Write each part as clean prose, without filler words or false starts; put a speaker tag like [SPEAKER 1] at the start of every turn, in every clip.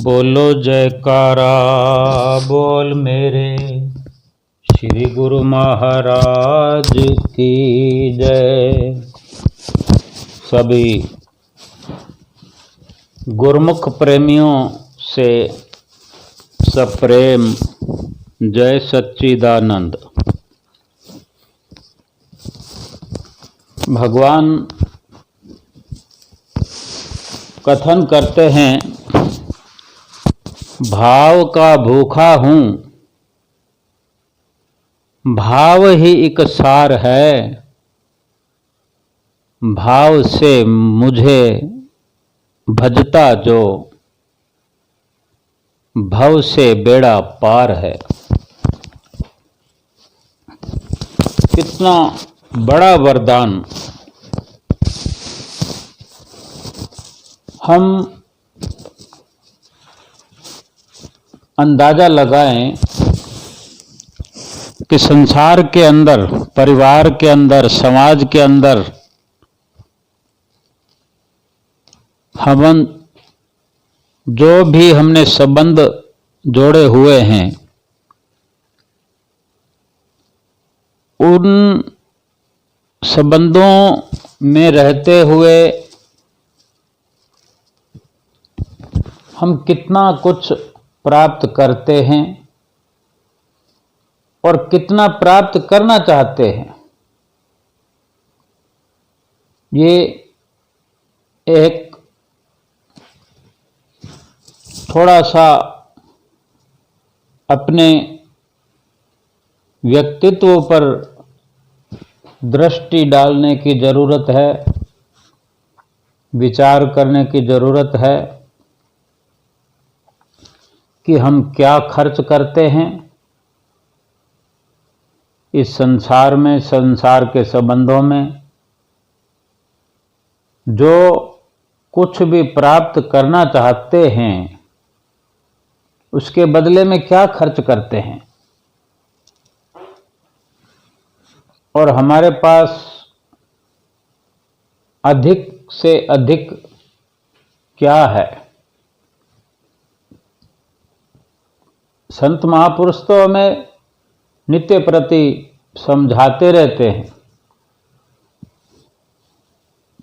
[SPEAKER 1] बोलो जयकारा बोल मेरे श्री गुरु महाराज की जय। सभी गुरमुख प्रेमियों से सप्रेम जय सच्चिदानंद। भगवान कथन करते हैं, भाव का भूखा हूँ, भाव ही एक सार है, भाव से मुझे भजता जो, भव से बेड़ा पार है। कितना बड़ा वरदान। हम अंदाजा लगाएं कि संसार के अंदर, परिवार के अंदर, समाज के अंदर हम जो भी हमने संबंध जोड़े हुए हैं, उन संबंधों में रहते हुए हम कितना कुछ प्राप्त करते हैं और कितना प्राप्त करना चाहते हैं, ये एक थोड़ा सा अपने व्यक्तित्व पर दृष्टि डालने की जरूरत है, विचार करने की जरूरत है कि हम क्या खर्च करते हैं इस संसार में, संसार के संबंधों में। जो कुछ भी प्राप्त करना चाहते हैं उसके बदले में क्या खर्च करते हैं, और हमारे पास अधिक से अधिक क्या है। संत महापुरुष तो हमें नित्य प्रति समझाते रहते हैं,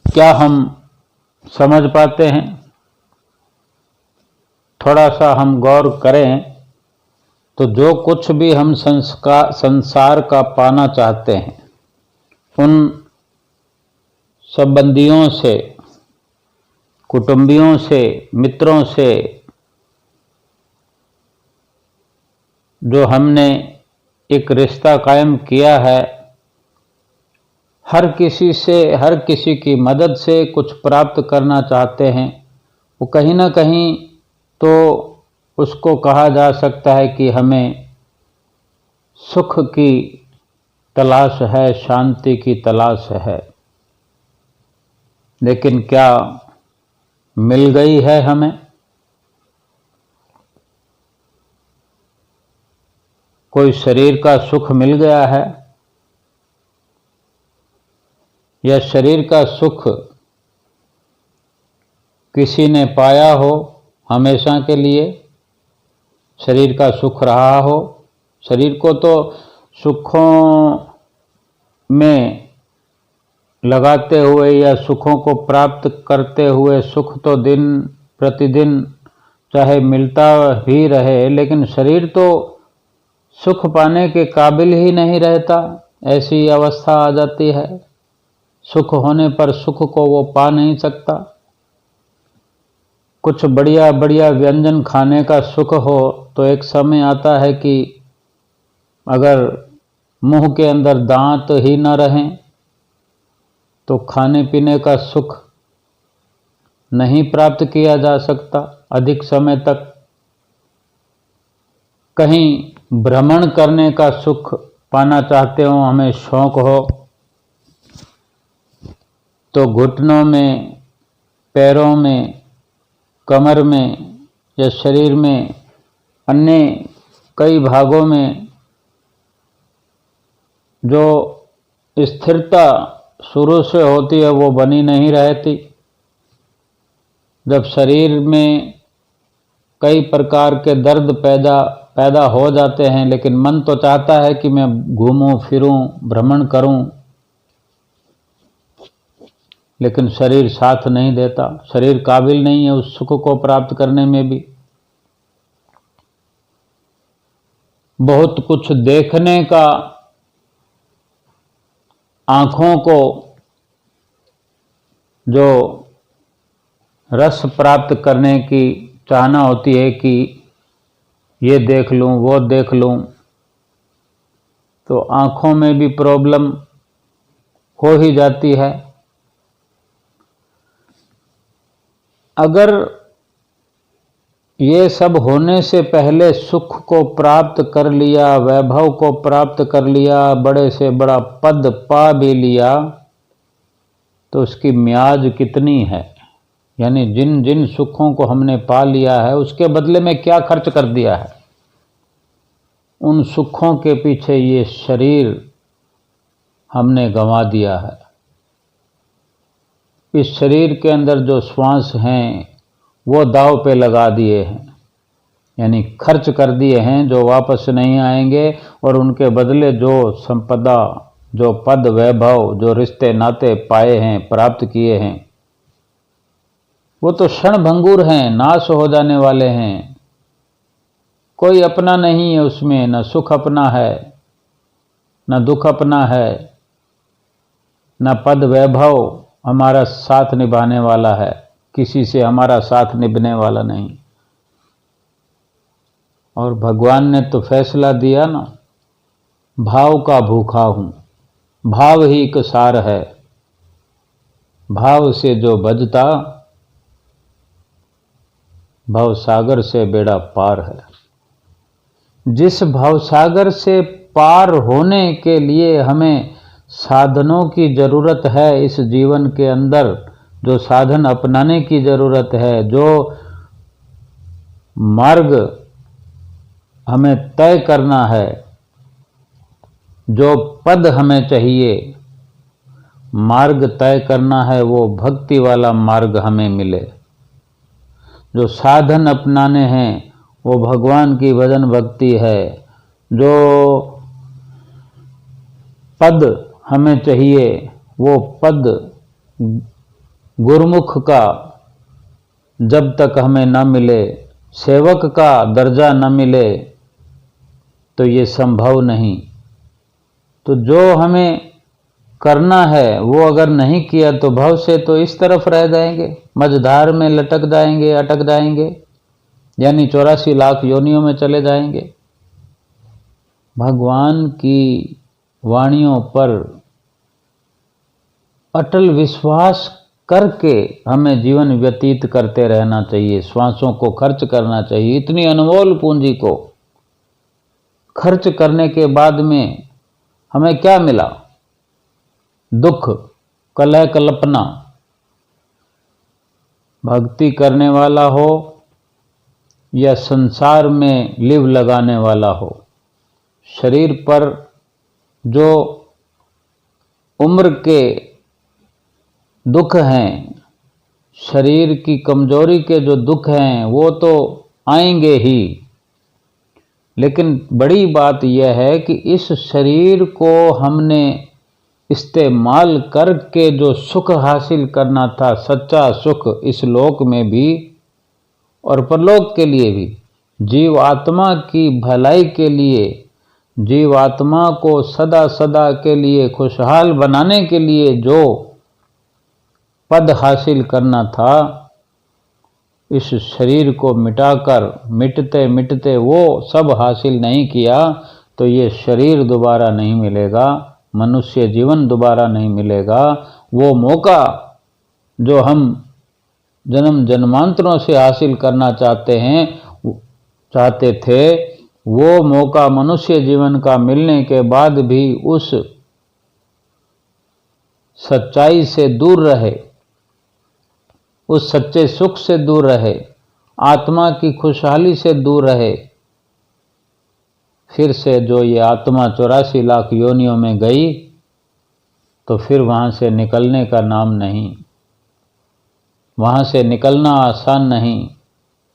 [SPEAKER 1] क्या हम समझ पाते हैं? थोड़ा सा हम गौर करें तो जो कुछ भी हम संसार का पाना चाहते हैं, उन संबंधियों से, कुटुंबियों से, मित्रों से जो हमने एक रिश्ता कायम किया है, हर किसी से, हर किसी की मदद से कुछ प्राप्त करना चाहते हैं, वो कहीं ना कहीं तो उसको कहा जा सकता है कि हमें सुख की तलाश है, शांति की तलाश है। लेकिन क्या मिल गई है हमें? कोई शरीर का सुख मिल गया है, या शरीर का सुख किसी ने पाया हो हमेशा के लिए, शरीर का सुख रहा हो? शरीर को तो सुखों में लगाते हुए या सुखों को प्राप्त करते हुए सुख तो दिन प्रतिदिन चाहे मिलता ही रहे, लेकिन शरीर तो सुख पाने के काबिल ही नहीं रहता। ऐसी अवस्था आ जाती है, सुख होने पर सुख को वो पा नहीं सकता। कुछ बढ़िया बढ़िया व्यंजन खाने का सुख हो तो एक समय आता है कि अगर मुंह के अंदर दांत ही न रहें तो खाने पीने का सुख नहीं प्राप्त किया जा सकता अधिक समय तक। कहीं भ्रमण करने का सुख पाना चाहते हो, हमें शौक हो, तो घुटनों में, पैरों में, कमर में या शरीर में अन्य कई भागों में जो स्थिरता शुरू से होती है वो बनी नहीं रहती। जब शरीर में कई प्रकार के दर्द पैदा हो जाते हैं, लेकिन मन तो चाहता है कि मैं घूमूं फिरूं, भ्रमण करूं, लेकिन शरीर साथ नहीं देता। शरीर काबिल नहीं है उस सुख को प्राप्त करने में भी। बहुत कुछ देखने का आंखों को जो रस प्राप्त करने की चाहना होती है कि ये देख लूं, वो देख लूं, तो आंखों में भी प्रॉब्लम हो ही जाती है। अगर ये सब होने से पहले सुख को प्राप्त कर लिया, वैभव को प्राप्त कर लिया, बड़े से बड़ा पद पा भी लिया, तो उसकी म्याज कितनी है। यानी जिन जिन सुखों को हमने पा लिया है उसके बदले में क्या खर्च कर दिया है। उन सुखों के पीछे ये शरीर हमने गंवा दिया है। इस शरीर के अंदर जो श्वास हैं वो दांव पे लगा दिए हैं, यानी खर्च कर दिए हैं, जो वापस नहीं आएंगे। और उनके बदले जो संपदा, जो पद वैभव, जो रिश्ते नाते पाए हैं, प्राप्त किए हैं, वो तो क्षण भंगुर हैं, नाश हो जाने वाले हैं। कोई अपना नहीं है उसमें, न सुख अपना है, न दुख अपना है, न पद वैभव हमारा साथ निभाने वाला है, किसी से हमारा साथ निभाने वाला नहीं। और भगवान ने तो फैसला दिया ना, भाव का भूखा हूं, भाव ही एक सार है, भाव से जो बजता भव सागर से बेड़ा पार है। जिस भव सागर से पार होने के लिए हमें साधनों की जरूरत है, इस जीवन के अंदर जो साधन अपनाने की जरूरत है, जो मार्ग हमें तय करना है, जो पद हमें चाहिए, मार्ग तय करना है, वो भक्ति वाला मार्ग हमें मिले। जो साधन अपनाने हैं वो भगवान की भजन भक्ति है। जो पद हमें चाहिए वो पद गुरुमुख का जब तक हमें न मिले, सेवक का दर्जा न मिले, तो ये संभव नहीं। तो जो हमें करना है वो अगर नहीं किया तो भव से तो इस तरफ रह जाएंगे, मझधार में लटक जाएंगे, अटक जाएंगे, यानी 84 लाख योनियों में चले जाएंगे। भगवान की वाणियों पर अटल विश्वास करके हमें जीवन व्यतीत करते रहना चाहिए, श्वासों को खर्च करना चाहिए। इतनी अनमोल पूंजी को खर्च करने के बाद में हमें क्या मिला? दुख, कलह कल्पना। भक्ति करने वाला हो या संसार में लिव लगाने वाला हो, शरीर पर जो उम्र के दुख हैं, शरीर की कमजोरी के जो दुख हैं वो तो आएंगे ही, लेकिन बड़ी बात यह है कि इस शरीर को हमने इस्तेमाल करके जो सुख हासिल करना था, सच्चा सुख, इस लोक में भी और परलोक के लिए भी, जीव आत्मा की भलाई के लिए, जीव आत्मा को सदा सदा के लिए खुशहाल बनाने के लिए जो पद हासिल करना था, इस शरीर को मिटाकर मिटते मिटते वो सब हासिल नहीं किया, तो ये शरीर दोबारा नहीं मिलेगा, मनुष्य जीवन दोबारा नहीं मिलेगा। वो मौका जो हम जन्म जन्मांतरों से हासिल करना चाहते थे, वो मौका मनुष्य जीवन का मिलने के बाद भी उस सच्चाई से दूर रहे, उस सच्चे सुख से दूर रहे, आत्मा की खुशहाली से दूर रहे। फिर से जो ये आत्मा 84 लाख योनियों में गई, तो फिर वहाँ से निकलने का नाम नहीं, वहाँ से निकलना आसान नहीं।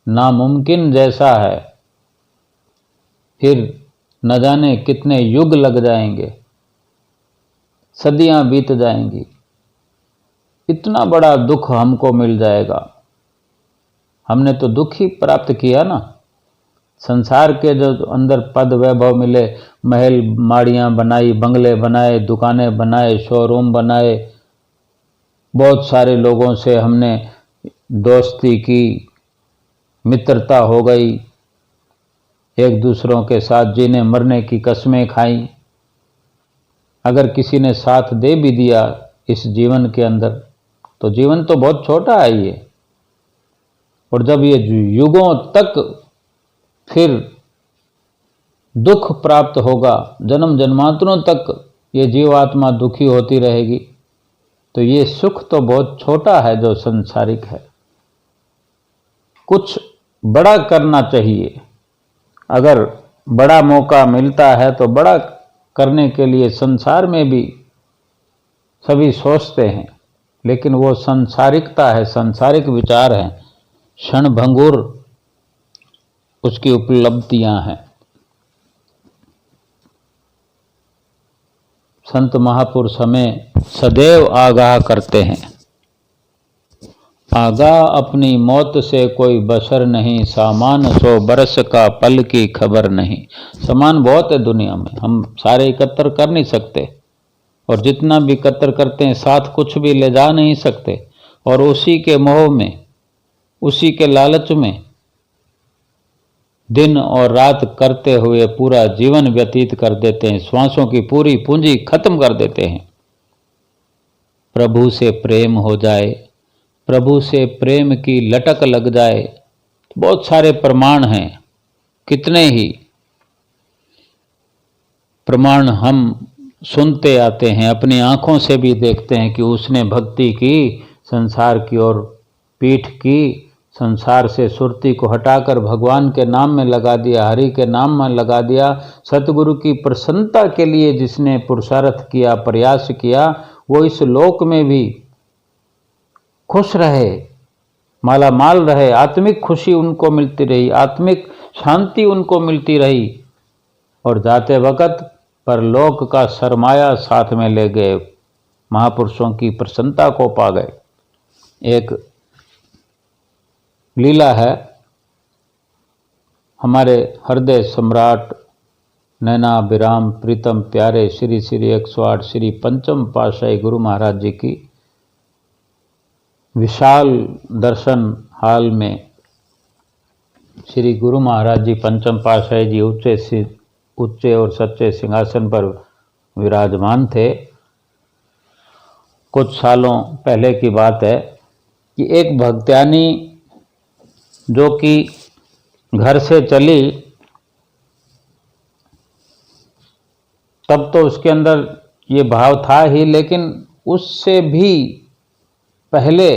[SPEAKER 1] नामुमकिन जैसा है, फिर न जाने कितने युग लग जाएंगे, सदियां बीत जाएंगी, इतना बड़ा दुख हमको मिल जाएगा। हमने तो दुख ही प्राप्त किया ना। संसार के जो अंदर पद वैभव मिले, महल माड़ियाँ बनाई, बंगले बनाए, दुकानें बनाए, शोरूम बनाए, बहुत सारे लोगों से हमने दोस्ती की, मित्रता हो गई, एक दूसरों के साथ जीने मरने की कसमें खाई। अगर किसी ने साथ दे भी दिया इस जीवन के अंदर, तो जीवन तो बहुत छोटा है ये। और जब ये युगों तक फिर दुख प्राप्त होगा, जन्म जन्मांतरों तक ये जीवात्मा दुखी होती रहेगी, तो ये सुख तो बहुत छोटा है जो संसारिक है। कुछ बड़ा करना चाहिए। अगर बड़ा मौका मिलता है तो बड़ा करने के लिए संसार में भी सभी सोचते हैं, लेकिन वो संसारिकता है, संसारिक विचार है, क्षणभंगुर उसकी उपलब्धियां हैं। संत महापुरुष हमें सदैव आगाह करते हैं, आगाह अपनी मौत से कोई बशर नहीं, सामान 100 बरस का पल की खबर नहीं। सामान बहुत है दुनिया में, हम सारे एकत्र कर नहीं सकते, और जितना भी एकत्र करते हैं साथ कुछ भी ले जा नहीं सकते। और उसी के मोह में, उसी के लालच में दिन और रात करते हुए पूरा जीवन व्यतीत कर देते हैं, श्वासों की पूरी पूंजी खत्म कर देते हैं। प्रभु से प्रेम हो जाए, प्रभु से प्रेम की लटक लग जाए, बहुत सारे प्रमाण हैं, कितने ही प्रमाण हम सुनते आते हैं, अपनी आंखों से भी देखते हैं कि उसने भक्ति की, संसार की ओर पीठ की, संसार से सुरती को हटाकर भगवान के नाम में लगा दिया, हरि के नाम में लगा दिया। सतगुरु की प्रसन्नता के लिए जिसने पुरुषार्थ किया, प्रयास किया, वो इस लोक में भी खुश रहे, माला माल रहे, आत्मिक खुशी उनको मिलती रही, आत्मिक शांति उनको मिलती रही, और जाते वक्त परलोक का सरमाया साथ में ले गए, महापुरुषों की प्रसन्नता को पा गए। एक लीला है, हमारे हृदय सम्राट नैना विराम प्रीतम प्यारे श्री श्री 108 श्री पंचम पातशाही गुरु महाराज जी की विशाल दर्शन हाल में श्री गुरु महाराज जी पंचम पातशाही जी ऊंचे और सच्चे सिंहासन पर विराजमान थे। कुछ सालों पहले की बात है कि एक भक्त्यानी जो कि घर से चली, तब तो उसके अंदर ये भाव था ही, लेकिन उससे भी पहले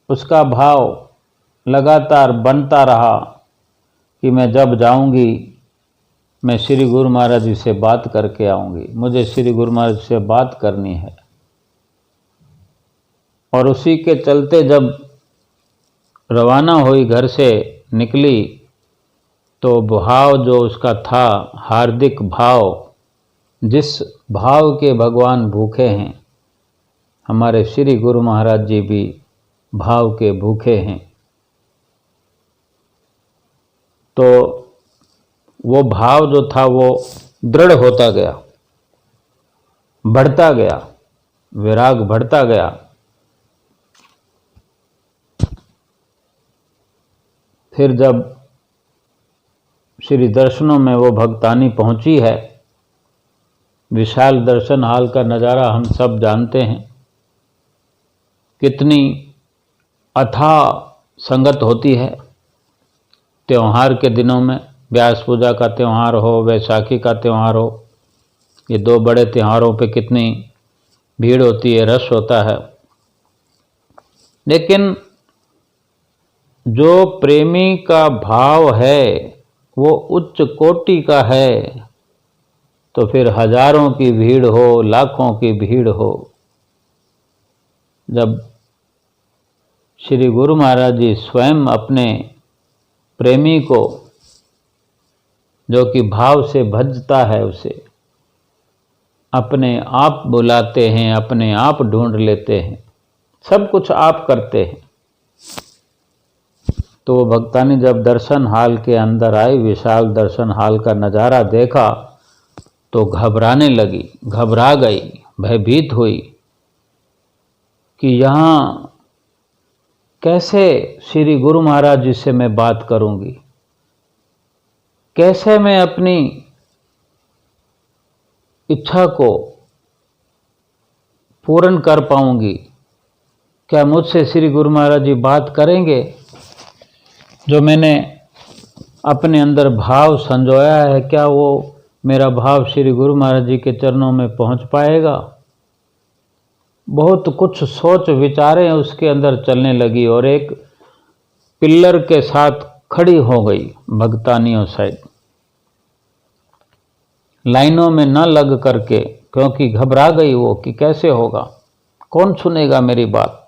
[SPEAKER 1] उसका भाव लगातार बनता रहा कि मैं जब जाऊंगी मैं श्री गुरु महाराज जी से बात करके आऊंगी, मुझे श्री गुरु महाराज से बात करनी है। और उसी के चलते जब रवाना हुई, घर से निकली, तो भाव जो उसका था, हार्दिक भाव, जिस भाव के भगवान भूखे हैं, हमारे श्री गुरु महाराज जी भी भाव के भूखे हैं। तो वो भाव जो था वो दृढ़ होता गया, बढ़ता गया, विराग बढ़ता गया। फिर जब श्री दर्शनों में वो भक्तानी पहुंची है, विशाल दर्शन हाल का नज़ारा हम सब जानते हैं, कितनी अथाह संगत होती है। त्योहार के दिनों में, व्यास पूजा का त्यौहार हो, वैसाखी का त्यौहार हो, ये दो बड़े त्योहारों पे कितनी भीड़ होती है, रश होता है। लेकिन जो प्रेमी का भाव है वो उच्च कोटि का है, तो फिर हजारों की भीड़ हो, लाखों की भीड़ हो, जब श्री गुरु महाराज जी स्वयं अपने प्रेमी को, जो कि भाव से भजता है, उसे अपने आप बुलाते हैं, अपने आप ढूंढ लेते हैं, सब कुछ आप करते हैं। तो वो भक्तानी जब दर्शन हाल के अंदर आई, विशाल दर्शन हाल का नज़ारा देखा तो घबराने लगी, घबरा गई, भयभीत हुई कि यहाँ कैसे श्री गुरु महाराज जी से मैं बात करूंगी, कैसे मैं अपनी इच्छा को पूर्ण कर पाऊंगी, क्या मुझसे श्री गुरु महाराज जी बात करेंगे? जो मैंने अपने अंदर भाव संजोया है, क्या वो मेरा भाव श्री गुरु महाराज जी के चरणों में पहुंच पाएगा? बहुत कुछ सोच विचारें उसके अंदर चलने लगी और एक पिल्लर के साथ खड़ी हो गई भक्तानियों साइड, लाइनों में न लग करके, क्योंकि घबरा गई वो कि कैसे होगा, कौन सुनेगा मेरी बात।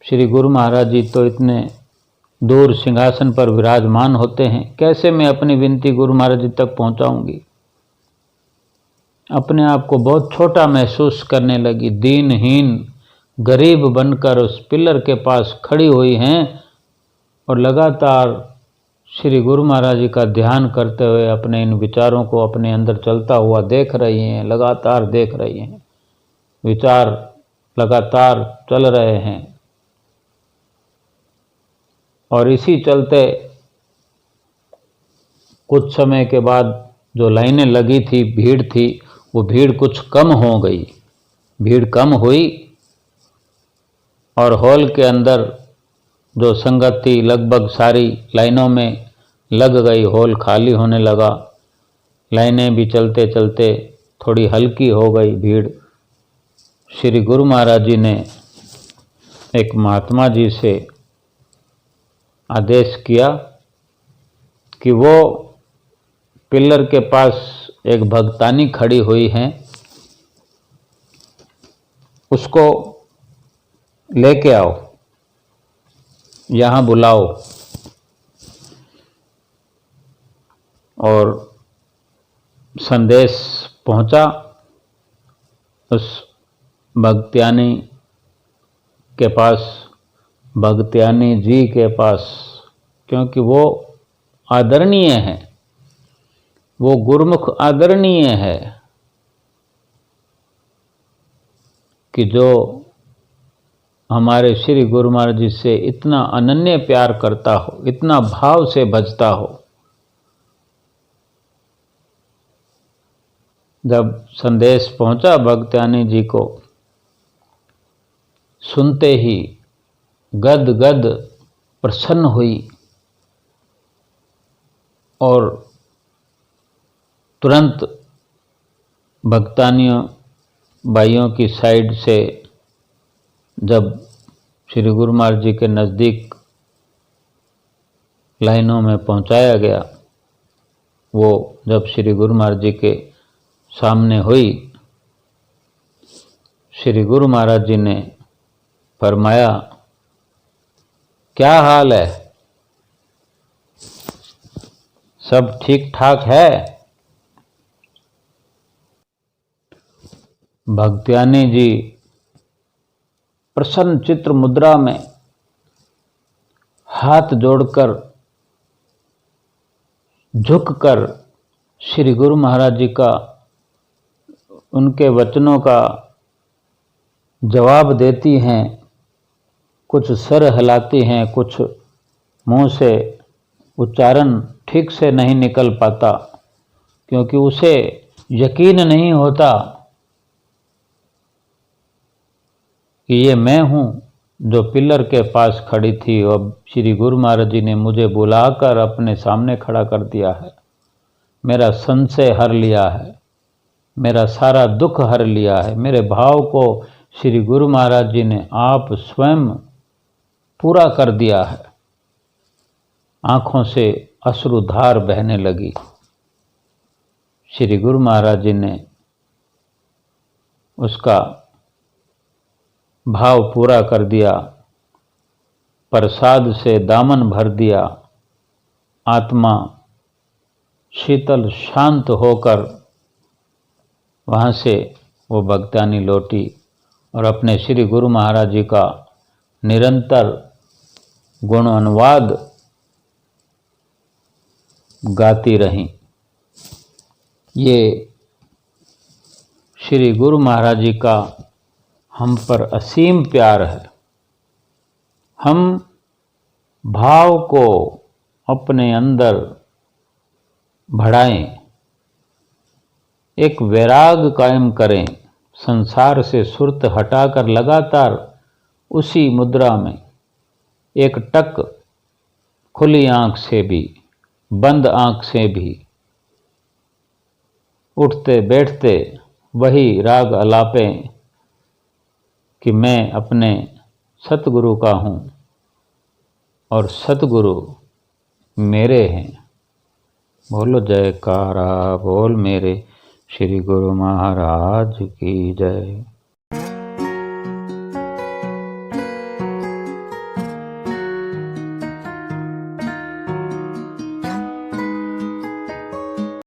[SPEAKER 1] श्री गुरु महाराज जी तो इतने दूर सिंहासन पर विराजमान होते हैं, कैसे मैं अपनी विनती गुरु महाराज जी तक पहुंचाऊंगी। अपने आप को बहुत छोटा महसूस करने लगी, दीनहीन गरीब बनकर उस पिलर के पास खड़ी हुई हैं और लगातार श्री गुरु महाराज जी का ध्यान करते हुए अपने इन विचारों को अपने अंदर चलता हुआ देख रही हैं, लगातार देख रही हैं, विचार लगातार चल रहे हैं। और इसी चलते कुछ समय के बाद जो लाइनें लगी थी, भीड़ थी, वो भीड़ कुछ कम हो गई, भीड़ कम हुई और हॉल के अंदर जो संगत थी लगभग सारी लाइनों में लग गई, हॉल खाली होने लगा, लाइनें भी चलते चलते थोड़ी हल्की हो गई भीड़। श्री गुरु महाराज जी ने एक महात्मा जी से आदेश किया कि वो पिलर के पास एक भक्तानी खड़ी हुई हैं, उसको लेके आओ, यहाँ बुलाओ। और संदेश पहुंचा उस भक्त्यानी के पास, भक्त्यानी जी के पास, क्योंकि वो आदरणीय है, वो गुरुमुख आदरणीय है कि जो हमारे श्री गुरु महाराज जी से इतना अनन्य प्यार करता हो, इतना भाव से भजता हो। जब संदेश पहुंचा भक्त्यानी जी को, सुनते ही गद गद प्रसन्न हुई और तुरंत भक्तानियों भाइयों की साइड से जब श्री गुरु महाराज जी के नज़दीक लाइनों में पहुंचाया गया, वो जब श्री गुरु महाराज जी के सामने हुई, श्री गुरु महाराज जी ने फरमाया, क्या हाल है, सब ठीक ठाक है? भक्त्यानी जी प्रसन्न चित्र मुद्रा में हाथ जोड़कर झुककर श्री गुरु महाराज जी का, उनके वचनों का जवाब देती हैं, कुछ सर हिलाती हैं, कुछ मुंह से उच्चारण ठीक से नहीं निकल पाता, क्योंकि उसे यकीन नहीं होता कि ये मैं हूँ जो पिलर के पास खड़ी थी और श्री गुरु महाराज जी ने मुझे बुलाकर अपने सामने खड़ा कर दिया है, मेरा संशय हर लिया है, मेरा सारा दुख हर लिया है, मेरे भाव को श्री गुरु महाराज जी ने आप स्वयं पूरा कर दिया है। आँखों से अश्रुधार बहने लगी। श्री गुरु महाराज जी ने उसका भाव पूरा कर दिया, प्रसाद से दामन भर दिया आत्मा शीतल शांत होकर वहाँ से वो भक्तानी लौटी और अपने श्री गुरु महाराज जी का निरंतर गुण अनुवाद गाती रहीं। ये श्री गुरु महाराज जी का हम पर असीम प्यार है। हम भाव को अपने अंदर बढ़ाएं, एक वैराग कायम करें, संसार से सुरत हटाकर लगातार उसी मुद्रा में एक टक खुली आंख से भी बंद आंख से भी उठते बैठते वही राग अलापें कि मैं अपने सतगुरु का हूँ और सतगुरु मेरे हैं। बोलो जयकारा बोल मेरे श्री गुरु महाराज की जय।